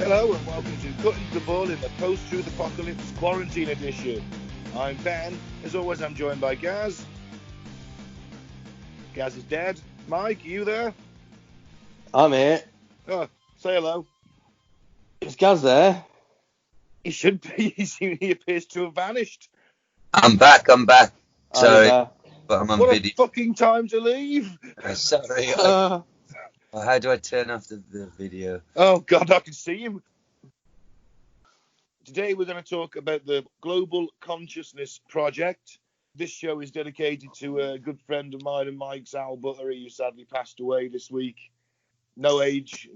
Hello and welcome to Cutting the Bull in the Post-Truth Apocalypse Quarantine Edition. I'm Ben. As always, I'm joined by Gaz. Gaz is dead. Mike, are you there? I'm here. Oh, say hello. Is Gaz there? He should be. He appears to have vanished. I'm back. Sorry, but I'm on what video. What a fucking time to leave. Sorry. How do I turn off the video? Oh, God, I can see him. Today we're going to talk about the Global Consciousness Project. This show is dedicated to a good friend of mine and Mike's, Al Buttery, who sadly passed away this week. No age,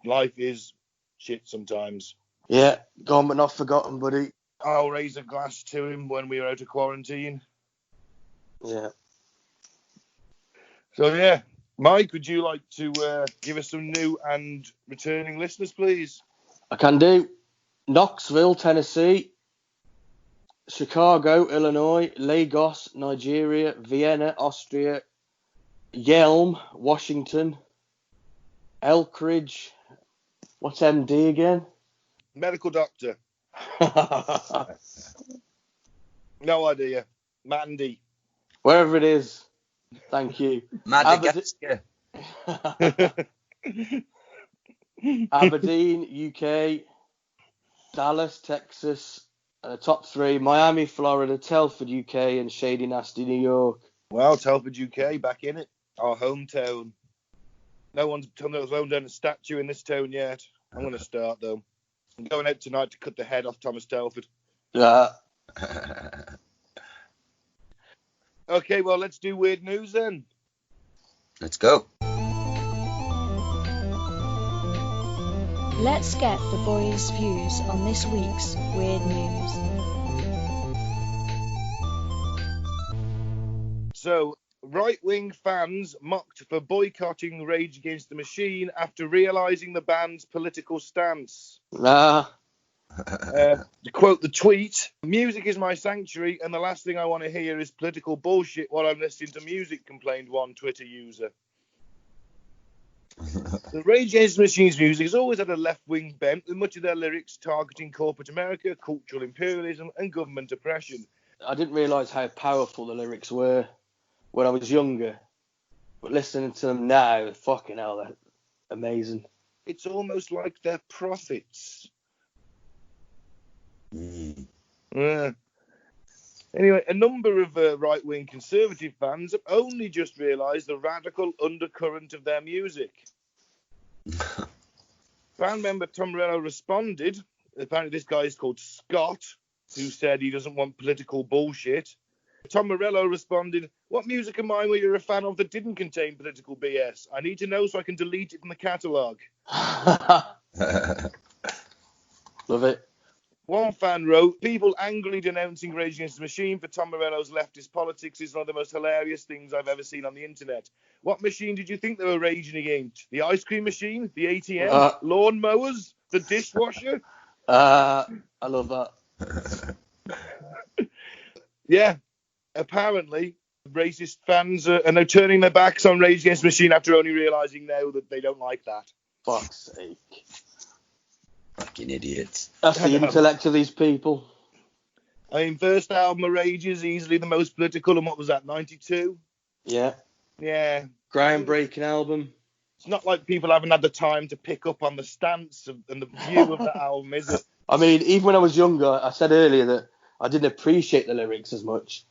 life is shit sometimes. Yeah, gone but not forgotten, buddy. I'll raise a glass to him when we are out of quarantine. Yeah. So, yeah. Mike, would you like to give us some new and returning listeners, please? I can do. Knoxville, Tennessee. Chicago, Illinois. Lagos, Nigeria. Vienna, Austria. Yelm, Washington. Elkridge. What's MD again? Medical doctor. No idea. Mandy. Wherever it is. Thank you. Madagascar. Aberdeen, UK. Dallas, Texas. Top three. Miami, Florida. Telford, UK. And Shady Nasty, New York. Well, Telford, UK, back in it. Our hometown. No one's thrown down a statue in this town yet. I'm going to start, though. I'm going out tonight to cut the head off Thomas Telford. Yeah. Okay, well, let's do weird news then. Let's go. Let's get the boys' views on this week's weird news. So, right-wing fans mocked for boycotting Rage Against the Machine after realising the band's political stance. To quote the tweet, "Music is my sanctuary, and the last thing I want to hear is political bullshit while I'm listening to music," complained one Twitter user. The Rage Against the Machine's music has always had a left-wing bent, with much of their lyrics targeting corporate America, cultural imperialism, and government oppression. I didn't realise how powerful the lyrics were when I was younger. But listening to them now, fucking hell, they're amazing. It's almost like they're prophets. Anyway, a number of right-wing conservative fans have only just realised the radical undercurrent of their music. Band member Tom Morello responded. Apparently this guy is called Scott, who said he doesn't want political bullshit. Tom Morello responded, "What music of mine were you a fan of that didn't contain political BS? I need to know so I can delete it from the catalogue." Love it. One fan wrote, "People angrily denouncing Rage Against the Machine for Tom Morello's leftist politics is one of the most hilarious things I've ever seen on the internet. What machine did you think they were raging against? The ice cream machine? The ATM? Lawn mowers? The dishwasher?" I love that. Yeah, apparently racist fans are now turning their backs on Rage Against the Machine after only realising now that they don't like that. Fuck's sake. Fucking idiots. That's the intellect of these people. I mean, first album of Rage is easily the most political, and what was that, 92? Yeah. Yeah. Groundbreaking album. It's not like people haven't had the time to pick up on the stance and the view of the album, is it? I mean, even when I was younger, I said earlier that I didn't appreciate the lyrics as much,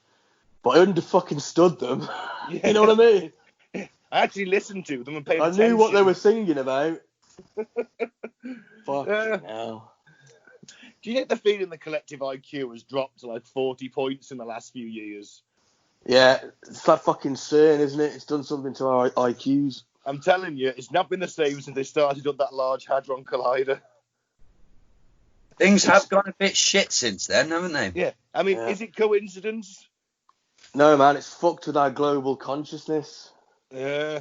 but I understood them. Yeah. You know what I mean? I actually listened to them and paid attention. I knew what they were singing about. Fucking hell. Do you get the feeling the collective IQ has dropped to like 40 points in the last few years? Yeah, it's like fucking CERN, isn't it? It's done something to our IQs. I'm telling you, it's not been the same since they started up that Large Hadron Collider. Things have gone a bit shit since then, haven't they? Yeah, I mean, Is it coincidence? No, man, it's fucked with our global consciousness. Yeah.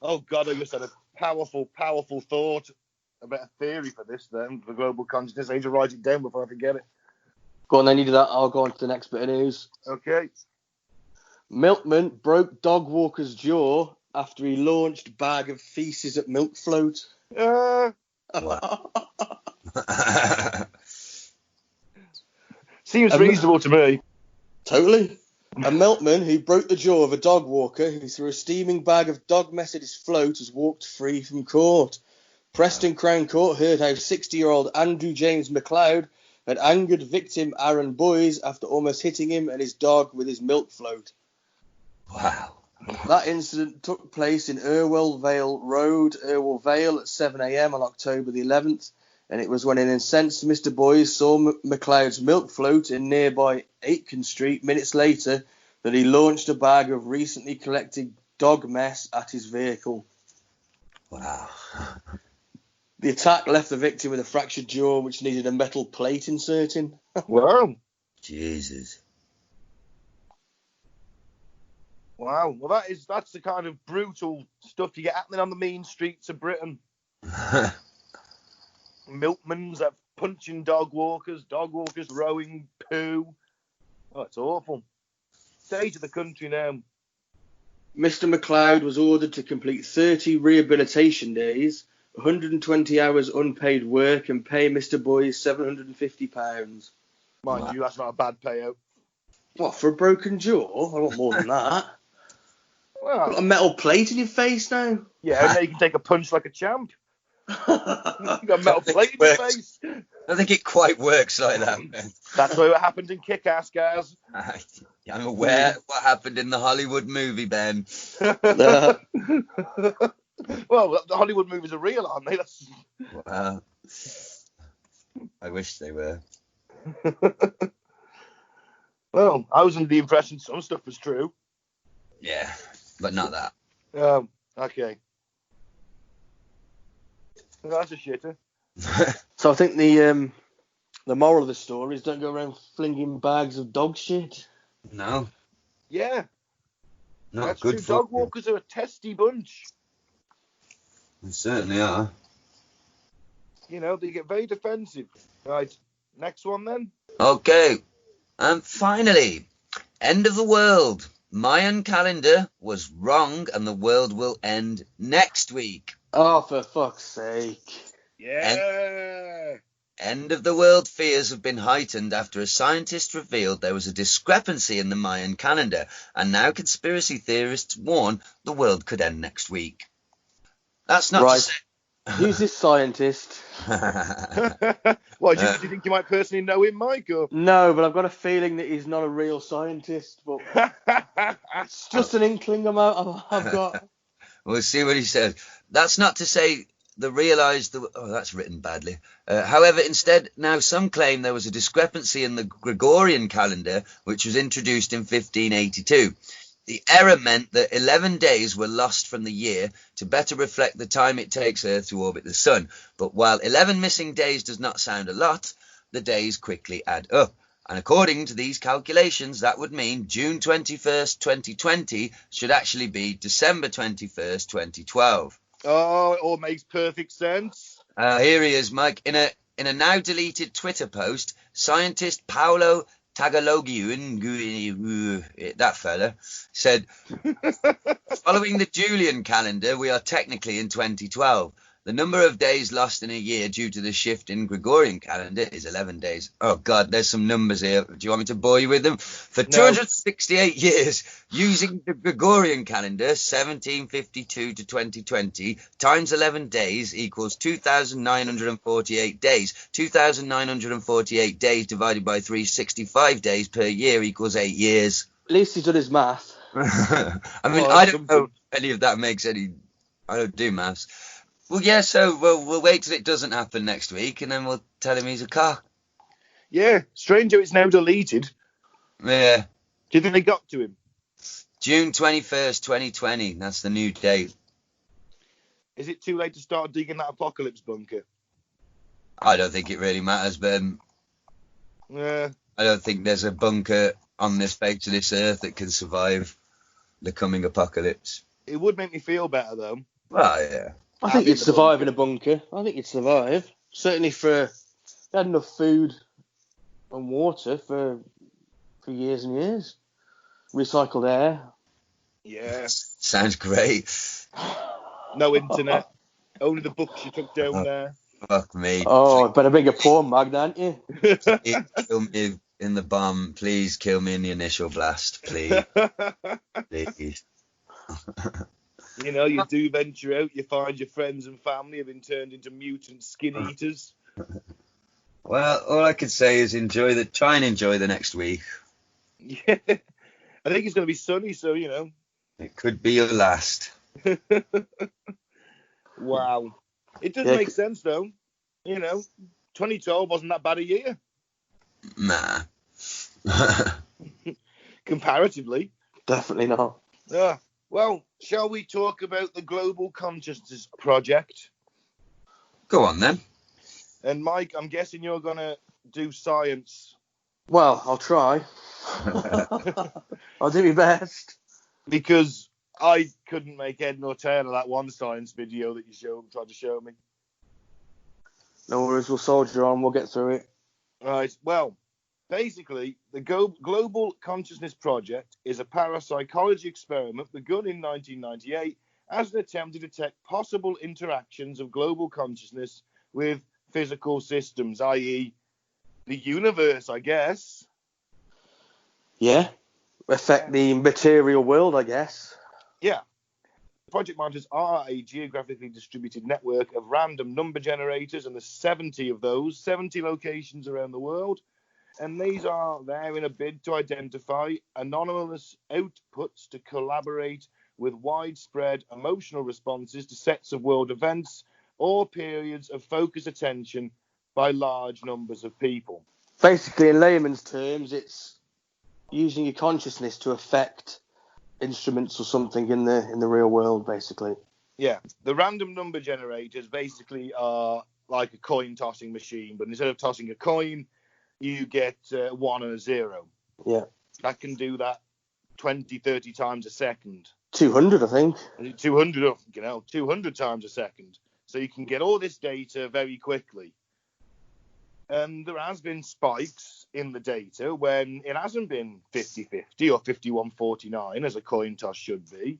Oh, God, I just had a powerful thought about a theory for this then, for global consciousness. I need to write it down before I forget it. Go on, then you do that. I'll go on to the next bit of news. Okay. Milkman broke dog walker's jaw after he launched bag of feces at milk float. Seems reasonable to me. Totally. A milkman who broke the jaw of a dog walker who threw a steaming bag of dog mess at his float has walked free from court. Preston Crown Court heard how 60-year-old Andrew James McLeod had angered victim Aaron Boys after almost hitting him and his dog with his milk float. Wow. That incident took place in Irwell Vale Road, Irwell Vale, at 7 a.m. on October the 11th, and it was when an incensed Mr. Boys saw McLeod's milk float in nearby Aitken Street minutes later that he launched a bag of recently collected dog mess at his vehicle. Wow. The attack left the victim with a fractured jaw which needed a metal plate inserting. Wow. Jesus. Wow. Well, that's the kind of brutal stuff you get happening on the mean streets of Britain. Milkmans are punching dog walkers rowing poo. Oh, it's awful. State of the country now. Mr. McLeod was ordered to complete 30 rehabilitation days, 120 hours unpaid work, and pay Mr. Boys £750. Mind you, that's not a bad payout. What, for a broken jaw? I want more than that. Well, Got a metal plate in your face now? yeah, now you can take a punch like a champ. You got a metal plate in your face. I think it quite works like that, man. That's what happened in Kick-Ass, Gaz. I'm aware what happened in the Hollywood movie, Ben. Well, the Hollywood movies are real, aren't they? Wow. I wish they were. Well, I was under the impression some stuff was true. Yeah, but not that. Okay. Well, that's a shitter. So I think the moral of the story is don't go around flinging bags of dog shit. No. Yeah. Not That's good true. for Dog walkers are a testy bunch. They certainly are. You know, they get very defensive. Right. Next one then. Okay. And finally, end of the world. Mayan calendar was wrong and the world will end next week. Oh, for fuck's sake. Yeah. End of the world fears have been heightened after a scientist revealed there was a discrepancy in the Mayan calendar, and now conspiracy theorists warn the world could end next week. That's not right. to say... Who's this scientist? What, do you think you might personally know him, Mike? Or? No, but I've got a feeling that he's not a real scientist, but it's just an inkling I've got. We'll see what he says. That's not to say they realised... Oh, that's written badly. However, instead, now some claim there was a discrepancy in the Gregorian calendar, which was introduced in 1582. The error meant that 11 days were lost from the year to better reflect the time it takes Earth to orbit the Sun. But while 11 missing days does not sound a lot, the days quickly add up. And according to these calculations, that would mean June 21st, 2020 should actually be December 21st, 2012. Oh, it all makes perfect sense. Here he is, Mike. In a now deleted Twitter post, scientist Paolo Tagalogian, that fella, said, following the Julian calendar, we are technically in 2012. The number of days lost in a year due to the shift in Gregorian calendar is 11 days. Oh, God, there's some numbers here. Do you want me to bore you with them? For 268 years, using the Gregorian calendar, 1752 to 2020, times 11 days equals 2,948 days. 2,948 days divided by 365 days per year equals 8 years. At least he's done his math. I mean, I don't know if any of that makes any... I don't do maths. Well, yeah, so we'll wait till it doesn't happen next week, and then we'll tell him he's a cock. Yeah, strange how it's now deleted. Yeah. Do you think they got to him? June 21st, 2020. That's the new date. Is it too late to start digging that apocalypse bunker? I don't think it really matters, Ben. Yeah. I don't think there's a bunker on this face of this earth that can survive the coming apocalypse. It would make me feel better, though. Well, yeah. I think you'd survive in a bunker. I think you'd survive. Certainly they had enough food and water for years and years. Recycled air. Yeah. Sounds great. No internet. Only the books you took down there. Fuck me. Oh, better bring a porn mag, don't you? Please kill me in the bomb. Please kill me in the initial blast. Please. Please. You know, you do venture out, you find your friends and family have been turned into mutant skin eaters. Well, all I could say is try and enjoy the next week. Yeah. I think it's going to be sunny, so, you know. It could be your last. Wow. It does Yeah. make sense, though. You know, 2012 wasn't that bad a year, Nah. comparatively. Definitely not. Well, shall we talk about the Global Consciousness Project? Go on then. And Mike, I'm guessing you're going to do science. Well, I'll try. I'll do my best. Because I couldn't make head nor tail of that one science video that you tried to show me. No worries, we'll soldier on, we'll get through it. Right, well, basically, the Global Consciousness Project is a parapsychology experiment begun in 1998 as an attempt to detect possible interactions of global consciousness with physical systems, i.e. the universe, I guess. Yeah, affect the material world, I guess. Yeah. Project monitors are a geographically distributed network of random number generators, and there's 70 of those, 70 locations around the world. And these are there in a bid to identify anonymous outputs to collaborate with widespread emotional responses to sets of world events or periods of focused attention by large numbers of people. Basically, in layman's terms, it's using your consciousness to affect instruments or something in the real world, basically. Yeah, the random number generators basically are like a coin tossing machine, but instead of tossing a coin, you get 1 and a 0. Yeah. That can do that 20, 30 times a second. 200, I think. 200 times a second. So you can get all this data very quickly. And there has been spikes in the data when it hasn't been 50-50 or 51-49 as a coin toss should be.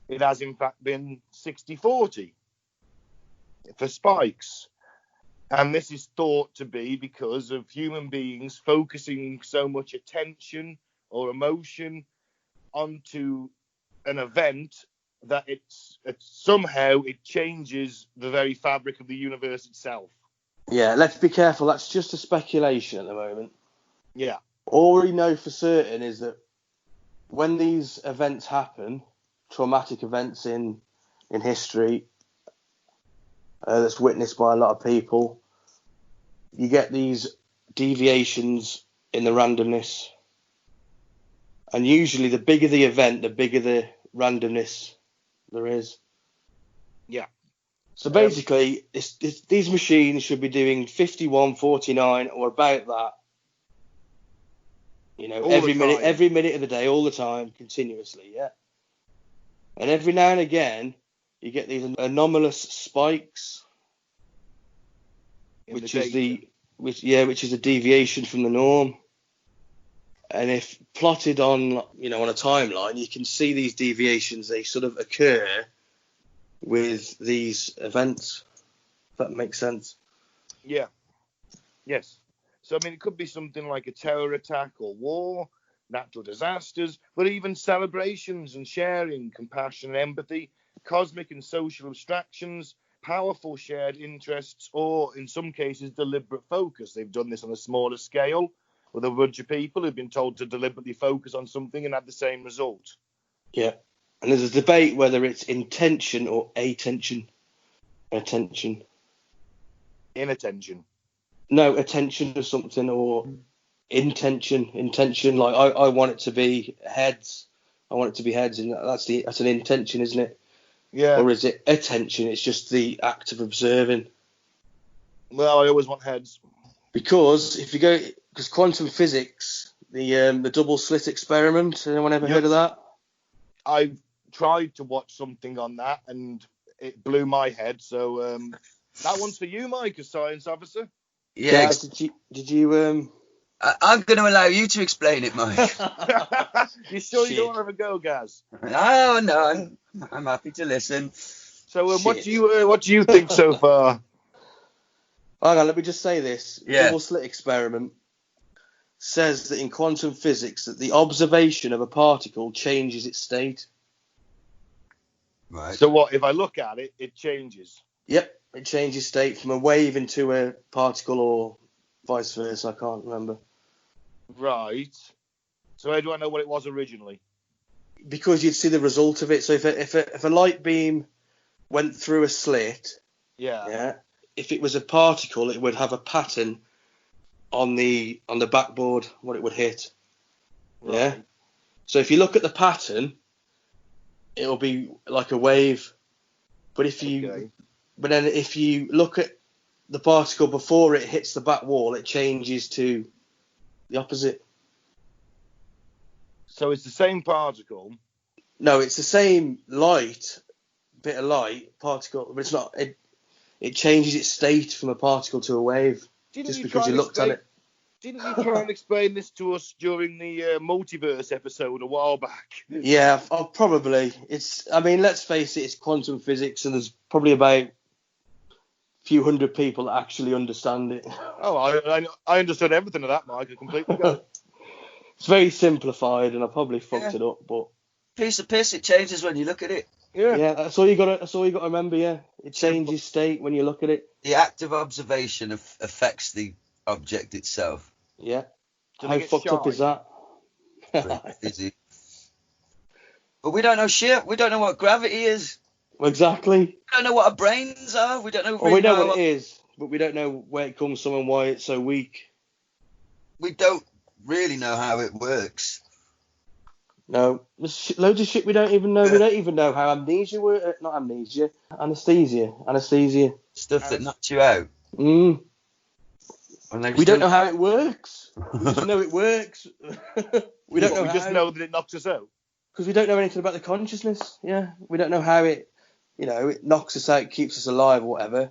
It has in fact been 60-40 for spikes. And this is thought to be because of human beings focusing so much attention or emotion onto an event that it's somehow it changes the very fabric of the universe itself. Yeah, let's be careful. That's just a speculation at the moment. Yeah. All we know for certain is that when these events happen, traumatic events in history that's witnessed by a lot of people, you get these deviations in the randomness. And usually the bigger the event, the bigger the randomness there is. Yeah. So basically, these machines should be doing 51-49 or about that. You know, All every the minute of the day, all the time, continuously, yeah. And every now and again, you get these anomalous spikes, which is a deviation from the norm. And if plotted on a timeline, you can see these deviations. They sort of occur with these events. If that makes sense. Yeah. Yes. So, I mean, it could be something like a terror attack or war, natural disasters, but even celebrations and sharing, compassion and empathy, cosmic and social abstractions, powerful shared interests, or in some cases, deliberate focus. They've done this on a smaller scale with a bunch of people who've been told to deliberately focus on something and have the same result. Yeah. And there's a debate whether it's intention or attention. Attention. Inattention. No, attention to something or intention. Intention, like I want it to be heads. I want it to be heads, and that's an intention, isn't it? Yeah. Or is it attention? It's just the act of observing. Well, I always want heads. Because because quantum physics, the Double-Slit experiment, anyone ever heard of that? I've tried to watch something on that, and it blew my head. So that one's for you, Mike, as science officer. Yeah. Gaz, did you I'm going to allow you to explain it, Mike. You sure you Shit. don't want to have a go, Gaz? No, I'm happy to listen. So what Shit. do you think so far? Hang on, let me just say this. Yeah. Double-Slit experiment says that in quantum physics that the observation of a particle changes its state. Right. So what if I look at it, it changes? Yep, it changes state from a wave into a particle or vice versa. I can't remember. Right. So how do I know what it was originally? Because you'd see the result of it. So if a light beam went through a slit, Yeah. if it was a particle, it would have a pattern on the backboard what it would hit. Right. Yeah. So if you look at the pattern, it'll be like a wave. But but then if you look at the particle before it hits the back wall, it changes to the opposite. So it's the same particle. No, it's the same bit of light particle, but it's not. It changes its state from a particle to a wave just because you looked at it. Didn't you try and explain this to us during the multiverse episode a while back? Yeah, probably. I mean, let's face it, it's quantum physics, and there's probably about a few hundred people that actually understand it. Oh, I understood everything of that, Mike. I completely got it. It's very simplified, and I probably fucked it up, but Piece of piss, it changes when you look at it. Yeah. that's all you got. That's all you got to remember. Yeah, it changes state when you look at it. The act of observation affects the object itself. Yeah. Do How they get fucked up shy? is that? Crazy. But we don't know shit. We don't know what gravity is. Exactly. We don't know what our brains are. We don't know. Well, we know what it is, but we don't know where it comes from and why it's so weak. We don't really know how it works. No, there's loads of shit we don't even know. We don't even know how amnesia works. Not amnesia, anesthesia. Stuff that knocks you out. Mm. And We don't know how it works. We just know it works. We don't know We just how, know that it knocks us out. because we don't know anything about the consciousness. Yeah, we don't know how it, it knocks us out, keeps us alive, or whatever.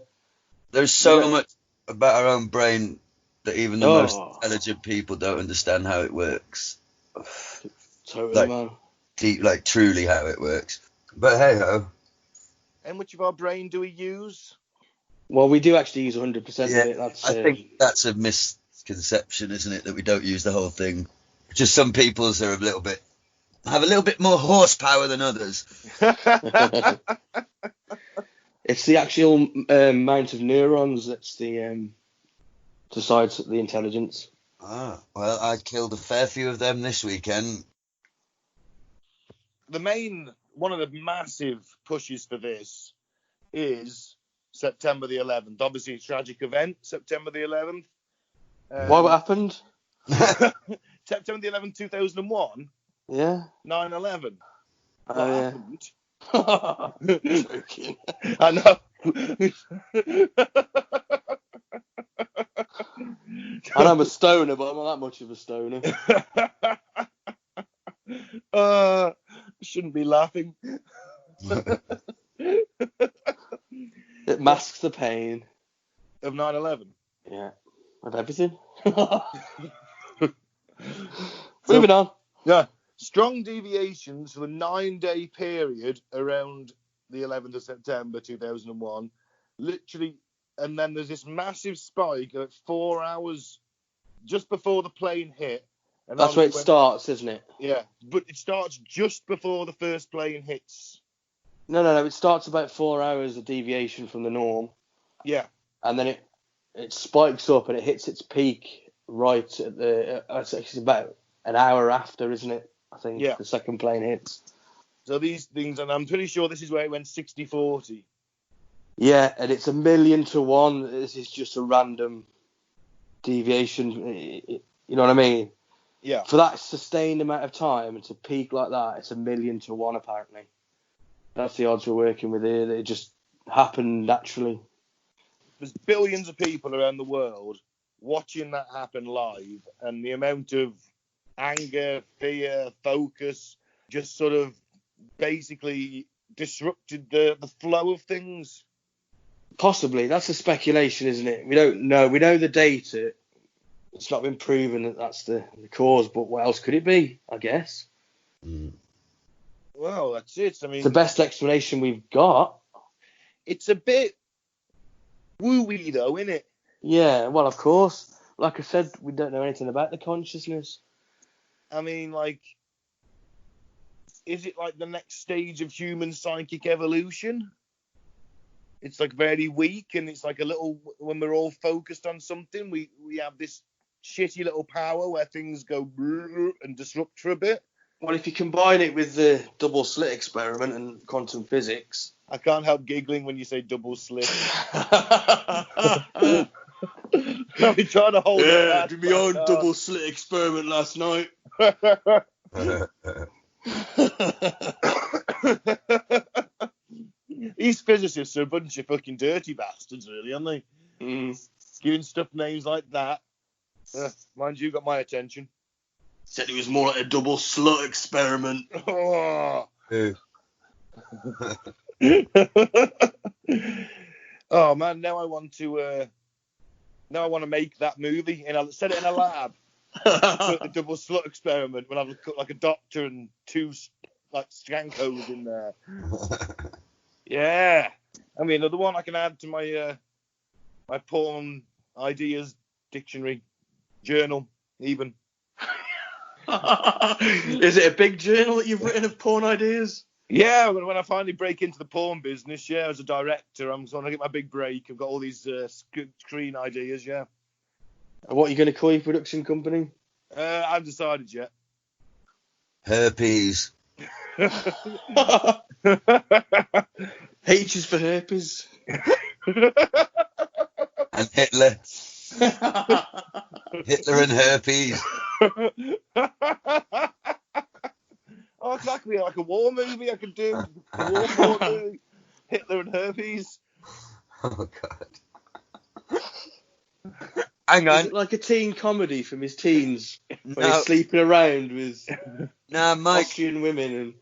There's so much about our own brain that even the most intelligent people don't understand how it works. Totally, man. Deep, truly how it works. But hey ho. How much of our brain do we use? Well, we do actually use 100% of Yeah, it. That's, I think that's a misconception, isn't it? That we don't use the whole thing. Just some people's are have a little bit more horsepower than others. It's the actual amount of neurons that's decides the intelligence. Ah, well, I killed a fair few of them this weekend. One of the massive pushes for this is September the 11th. Obviously, a tragic event, September the 11th. What happened? September the 11th, 2001, Yeah. 9/11. What Yeah. happened? Joking. I know. And I'm a stoner, but I'm not that much of a stoner. Shouldn't be laughing. It masks the pain. Of 9/11. Yeah. Of everything. Moving on. Yeah. Strong deviations for the 9-day period around the 11th of September 2001. Literally, and then there's this massive spike at 4 hours just before the plane hit. And That's where it starts, isn't it? Yeah, but it starts just before the first plane hits. No. It starts about 4 hours of deviation from the norm. Yeah. And then it spikes up and it hits its peak right at it's about an hour after, isn't it? I think the second plane hits. So these things, and I'm pretty sure this is where it went 60-40. Yeah, and it's 1,000,000 to 1. This is just a random deviation. You know what I mean? Yeah. For that sustained amount of time to peak like that, it's 1,000,000 to 1 apparently. That's the odds we're working with here. That it just happened naturally. There's billions of people around the world watching that happen live, and the amount of anger, fear, focus just sort of basically disrupted the flow of things. Possibly. That's a speculation, isn't it? We don't know. We know the data it's not been proven that that's the cause, but what else could it be, I guess? Well, that's it. I mean, It's the best explanation we've got. it's a bit woo-wee, though, isn't it? Yeah, well, of course. Like I said, we don't know anything about the consciousness. I mean, like, is it like the next stage of human psychic evolution? It's like very weak, and it's like a little, when we're all focused on something, we have this shitty little power where things go and disrupt for a bit. Well, if you combine it with the double-slit experiment and quantum physics... I can't help giggling when you say double-slit. I've been trying to hold it back. Did my own double-slit experiment last night. These physicists are a bunch of fucking dirty bastards, really, aren't they? Giving stuff names like that. Mind you, got my attention. Said it was more like a double-slut experiment. Oh. Oh man, now I want to make that movie, and I'll set it in a lab. The double slut experiment. We'll have like a doctor and two like skankos in there. Yeah, I mean another one I can add to my my porn ideas dictionary journal even. Is it a big journal that you've written of porn ideas? Yeah, when I finally break into the porn business, yeah, as a director, I'm going to get my big break. I've got all these screen ideas, yeah. And what are you going to call your production company? I haven't decided yet. Herpes. H is for herpes. And Hitler. Hitler and herpes. Oh, that could be like a war movie I could do. A war porn movie. Hitler and herpes. Oh, God. Hang on. Is it like a teen comedy from his teens? When No. he's sleeping around with Now, Mike, Austrian women and...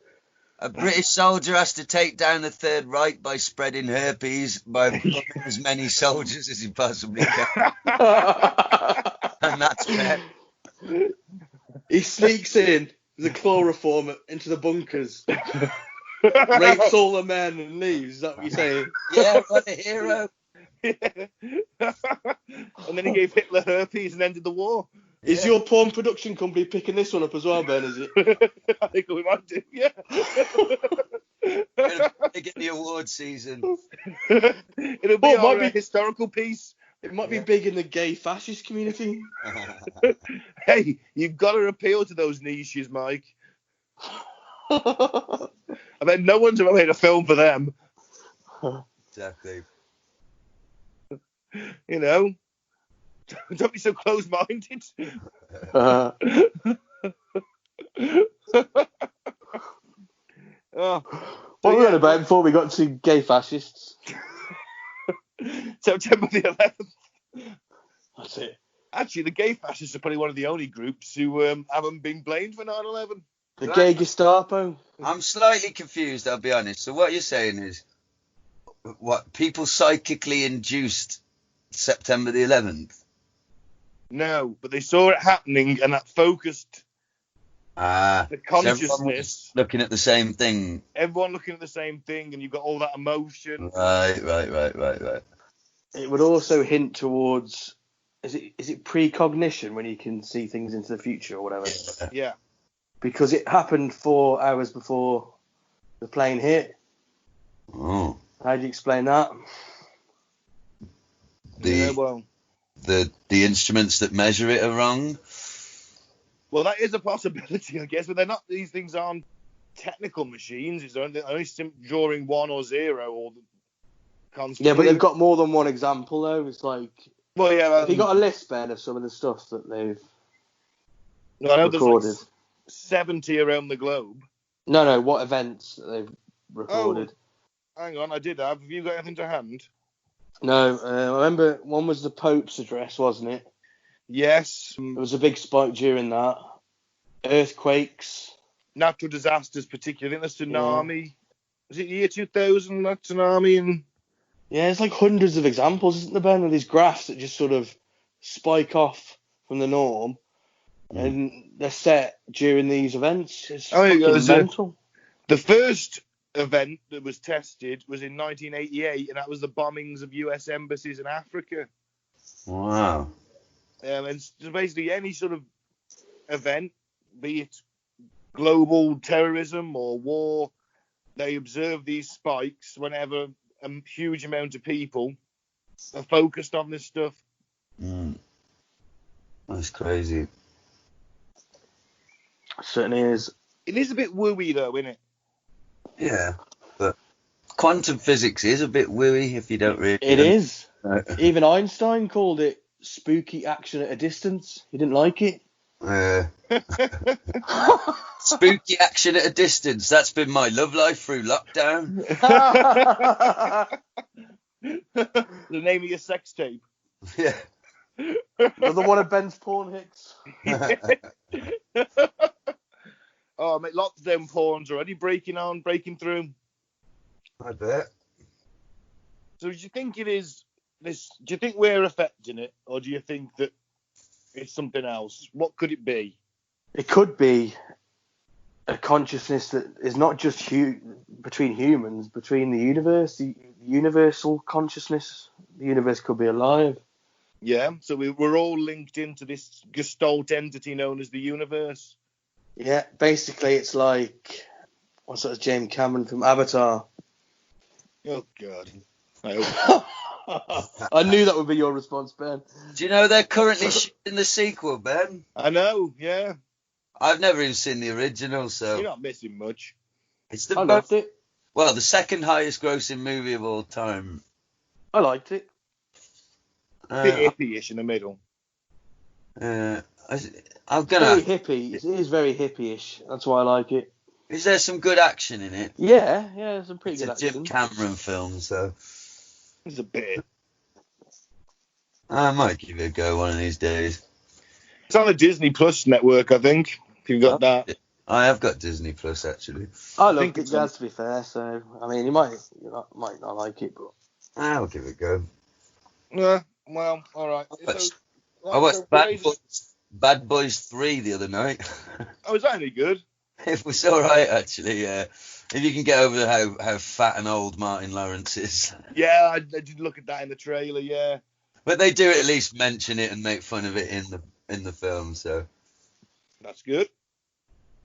a British soldier has to take down the Third Reich by spreading herpes by bombing as many soldiers as he possibly can. And that's fair. He sneaks in the chloroform into the bunkers, rapes all the men and leaves. Is that what you're saying? Yeah, what a hero. And then he gave Hitler herpes and ended the war. Is your porn production company picking this one up as well, Ben, is it? I think we might do, yeah. They get the award season. It'll be Oh, our historical piece. It might be big in the gay fascist community. Hey, you've got to appeal to those niches, Mike. I bet no one's ever made a film for them. Exactly. You know? Don't be so close-minded. What were we on about before we got to gay fascists? September the 11th. That's it. Actually, the gay fascists are probably one of the only groups who haven't been blamed for 9/11. The gay Gestapo. I'm slightly confused, I'll be honest. So what you're saying is, what, people psychically induced September the 11th? No, but they saw it happening and that focused the consciousness. So everyone looking at the same thing. Everyone looking at the same thing, and you've got all that emotion. Right. It would also hint towards, is it precognition when you can see things into the future or whatever? Yeah. Because it happened 4 hours before the plane hit. Oh. How do you explain that? The instruments that measure it are wrong. Well, that is a possibility, I guess, but they're not. These things aren't technical machines. It's only drawing 1 or 0 or constantly. Yeah, but they've got more than one example though. It's like, well, yeah. Have you got a list, Ben, of some of the stuff that they've I know recorded? There's like 70 around the globe. No, what events that they've recorded? Oh, hang on, I did have. Have you got anything to hand? No, I remember one was the Pope's address, wasn't it? Yes. There was a big spike during that. Earthquakes. Natural disasters, particularly. I think the tsunami. Yeah. Was it year 2000, that tsunami? And yeah, it's like hundreds of examples, isn't there, Ben, of these graphs that just sort of spike off from the norm, and they're set during these events. It's goes, mental. The first event that was tested was in 1988, and that was the bombings of US embassies in Africa. Wow. And so basically any sort of event, be it global terrorism or war, they observe these spikes whenever a huge amount of people are focused on this stuff. That's crazy. Certainly is. It is a bit wooey though, isn't it? Yeah, but quantum physics is a bit wooey if you don't really. It is. Even Einstein called it spooky action at a distance. He didn't like it. Spooky action at a distance. That's been my love life through lockdown. The name of your sex tape. Yeah. Another one of Ben's porn hits. Oh, mate, lots of them porns already breaking through. I bet. So do you think it is this? Do you think we're affecting it, or do you think that it's something else? What could it be? It could be a consciousness that is not just between humans, between the universe, the universal consciousness. The universe could be alive. Yeah, so we're all linked into this gestalt entity known as the universe. Yeah, basically it's like, what's that, James Cameron from Avatar. Oh, God. I hope. I knew that would be your response, Ben. Do you know they're currently shooting the sequel, Ben? I know, yeah. I've never even seen the original, so... You're not missing much. It's the I loved it. Well, the second highest grossing movie of all time. I liked it. Bit hippie-ish in the middle. I'm gonna... Very hippie. It is very hippie-ish. That's why I like it. Is there some good action in it? Yeah, there's some pretty good It's a action. Jim Cameron film, so... There's a bit. I might give it a go one of these days. It's on the Disney Plus network, I think. If you've got that. I have got Disney Plus, actually. I loved it, Gaz, to be fair. So, I mean, you might not like it, but... I'll give it a go. Yeah, well, all right. I watched Bad Boys 3 the other night. Oh, is that any good? It was all right, actually, yeah. If you can get over how fat and old Martin Lawrence is. Yeah, I did look at that in the trailer, yeah. But they do at least mention it and make fun of it in the film, so... That's good.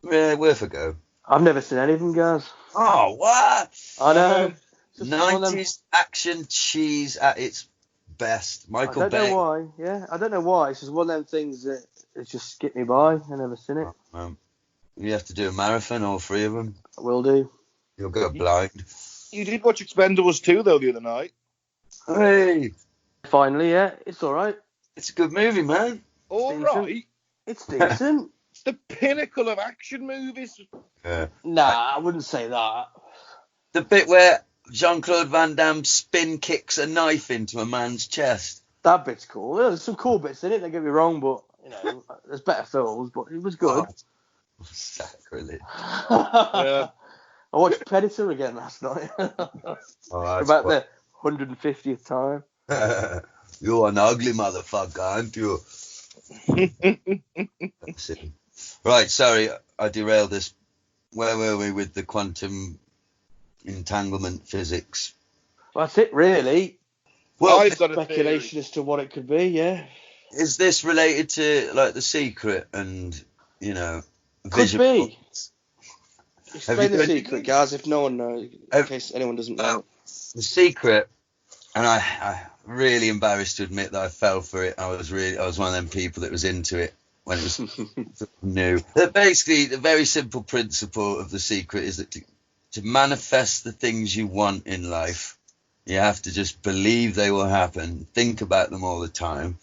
Yeah, worth a go. I've never seen any of them, Gaz. Oh, what? I know. 90s action cheese at its best. Michael Bay. I don't know why. Yeah, I don't know why. It's just one of them things that it's just skipped me by. I never seen it. You have to do a marathon, all three of them. I will do. You'll go blind. You did watch Expendables 2, though, the other night. Hey! Finally, yeah. It's all right. It's a good movie, man. All right. It's decent. It's the pinnacle of action movies. Nah, I wouldn't say that. The bit where Jean-Claude Van Damme spin kicks a knife into a man's chest. That bit's cool. There's some cool bits in it, don't get me wrong, but, there's better films, but it was good. Oh, sacrilege. Yeah. I watched Predator again last night. About the 150th time. You're an ugly motherfucker, aren't you? Right, sorry, I derailed this. Where were we with the quantum entanglement physics? That's it, really. Well, I've got speculation as to what it could be, yeah. Is this related to, like, The Secret and, Could be. Explain The done... Secret, guys, if no one knows, in case anyone doesn't know. The Secret, and I really embarrassed to admit that I fell for it. I was one of them people that was into it when it was new. But basically, the very simple principle of The Secret is that to manifest the things you want in life, you have to just believe they will happen, think about them all the time,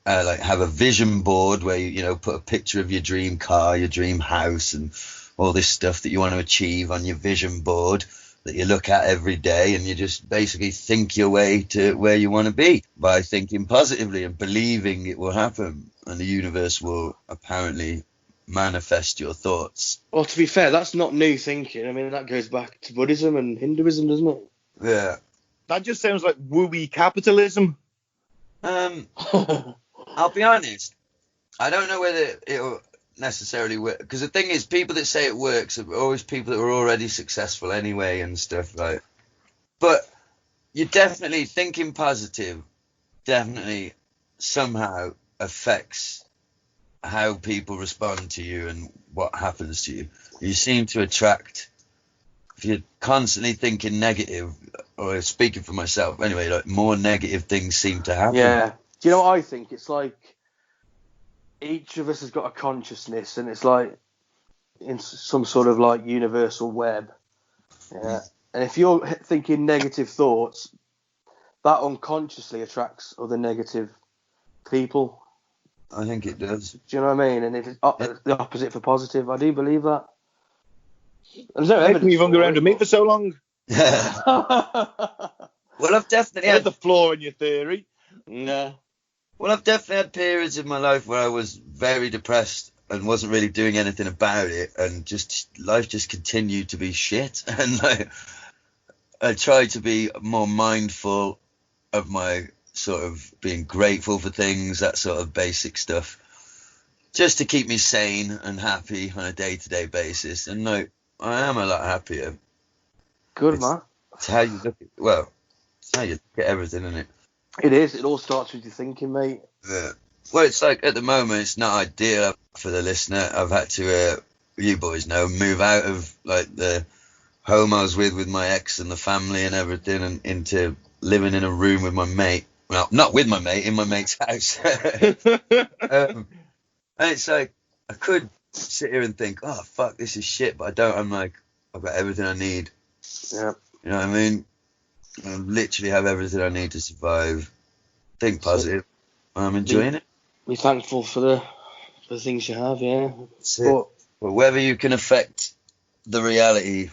like have a vision board where you put a picture of your dream car, your dream house, and all this stuff that you want to achieve on your vision board that you look at every day, and you just basically think your way to where you want to be by thinking positively and believing it will happen, and the universe will apparently manifest your thoughts. Well, to be fair, that's not new thinking. I mean, that goes back to Buddhism and Hinduism, doesn't it? Yeah. That just sounds like wooey capitalism. I'll be honest. I don't know whether it'll necessarily work, because the thing is, people that say it works are always people that are already successful anyway and stuff, like. But you definitely thinking positive, definitely somehow affects how people respond to you and what happens to you. You seem to attract, if you're constantly thinking negative, or speaking for myself anyway, like more negative things seem to happen. Yeah. Do you know what I think? It's like each of us has got a consciousness, and it's like in some sort of like universal web. Yeah. And if you're thinking negative thoughts, that unconsciously attracts other negative people. I think it does. Do you know what I mean? And it's the opposite for positive. I do believe that. There's no How come evidence. you've hung around with me for so long? Yeah. Well, I've definitely Had the flaw in your theory. Yeah. Well, I've definitely had periods in my life where I was very depressed and wasn't really doing anything about it, and just life just continued to be shit. And like, I tried to be more mindful of my sort of being grateful for things, that sort of basic stuff, just to keep me sane and happy on a day-to-day basis. And like, I am a lot happier. Good, man. It's how you look at, well, it's how you look at everything, isn't it? It is. It all starts with your thinking, mate. Yeah. Well, it's like at the moment, it's not ideal for the listener. I've had to, you boys know, move out of like the home I was with my ex and the family and everything, and into living in a room with my mate. Well, not with my mate, in my mate's house. And it's like, I could sit here and think, oh, fuck, this is shit, but I don't. I'm like, I've got everything I need. Yeah. You know what I mean? I literally have everything I need to survive. Think positive. I'm enjoying it. Be thankful for the things you have, yeah. But whether you can affect the reality,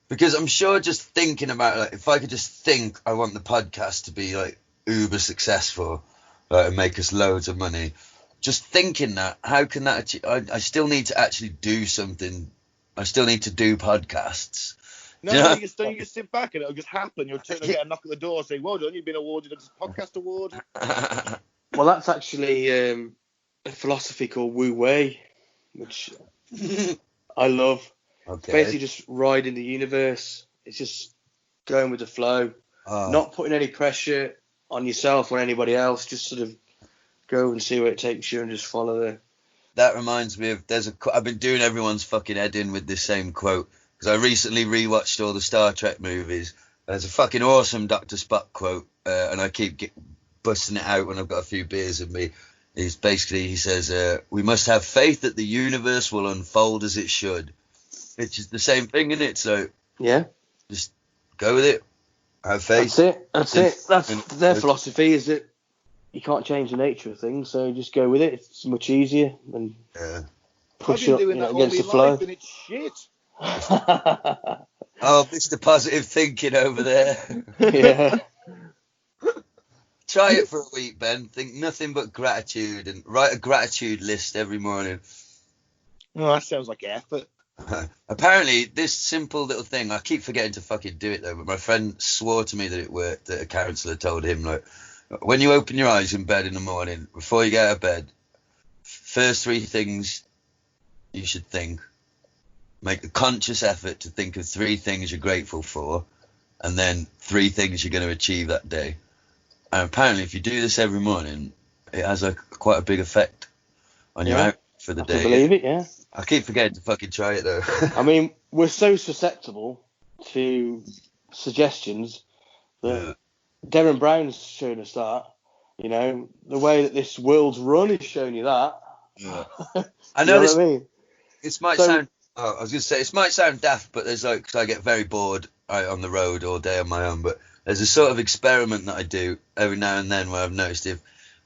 because I'm sure just thinking about, like, if I could just think I want the podcast to be like uber successful, and make us loads of money, just thinking that, how can that achieve? I still need to actually do something. I still need to do podcasts. No, Yeah. you just sit back and it'll just happen. You'll turn and get a knock at the door saying, well done, you've been awarded a podcast award. Well, that's actually a philosophy called Wu Wei, which I love. Okay. Basically just riding the universe. It's just going with the flow. Not putting any pressure on yourself or anybody else. Just sort of go and see where it takes you and just follow the... That reminds me of, I've been doing everyone's fucking head in with this same quote, because I recently rewatched all the Star Trek movies. There's a fucking awesome Dr. Spock quote, and I keep busting it out when I've got a few beers in me. He says, we must have faith that the universe will unfold as it should. Which is the same thing, isn't it? So yeah, just go with it. Have faith. That's it. That's their philosophy, is that you can't change the nature of things, so just go with it. It's much easier than pushing up against the flow. And it's shit. Oh, Mr. Positive Thinking over there. Yeah. Try it for a week, Ben. Think nothing but gratitude and write a gratitude list every morning. Oh, that sounds like effort. Apparently, this simple little thing, I keep forgetting to fucking do it though, but my friend swore to me that it worked, that a counsellor told him, like, when you open your eyes in bed in the morning, before you get out of bed, first 3 things you should think. Make a conscious effort to think of 3 things you're grateful for, and then 3 things you're going to achieve that day. And apparently, if you do this every morning, it has quite a big effect on your outlook for the day. I believe it, yeah. I keep forgetting to fucking try it though. I mean, we're so susceptible to suggestions that Derren Brown's shown us that. You know, the way that this world's run is showing you that. Yeah. I know this. What I mean? This might sound. Oh, I was going to say, this might sound daft, but there's like, 'cause I get very bored out on the road all day on my own. But there's a sort of experiment that I do every now and then where I've noticed if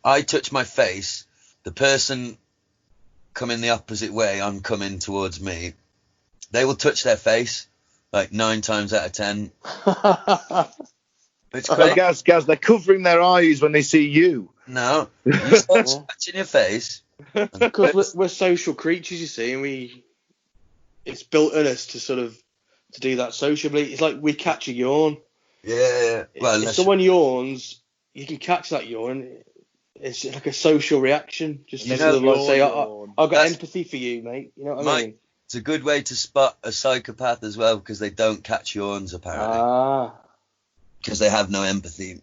I touch my face, the person coming the opposite way, I'm coming towards me, they will touch their face like 9 times out of 10. It's crazy. Gaz, they're covering their eyes when they see you. No, you start touching your face. Because we're social creatures, you see, and it's built in us to sort of to do that sociably. It's like we catch a yawn. Yeah. Well, if someone yawns, you can catch that yawn. it's like a social reaction, just to And sort then of like say, yawn. I've got That's- empathy for you, mate. You know what I Mike, mean? It's a good way to spot a psychopath as well, because they don't catch yawns apparently, because they have no empathy.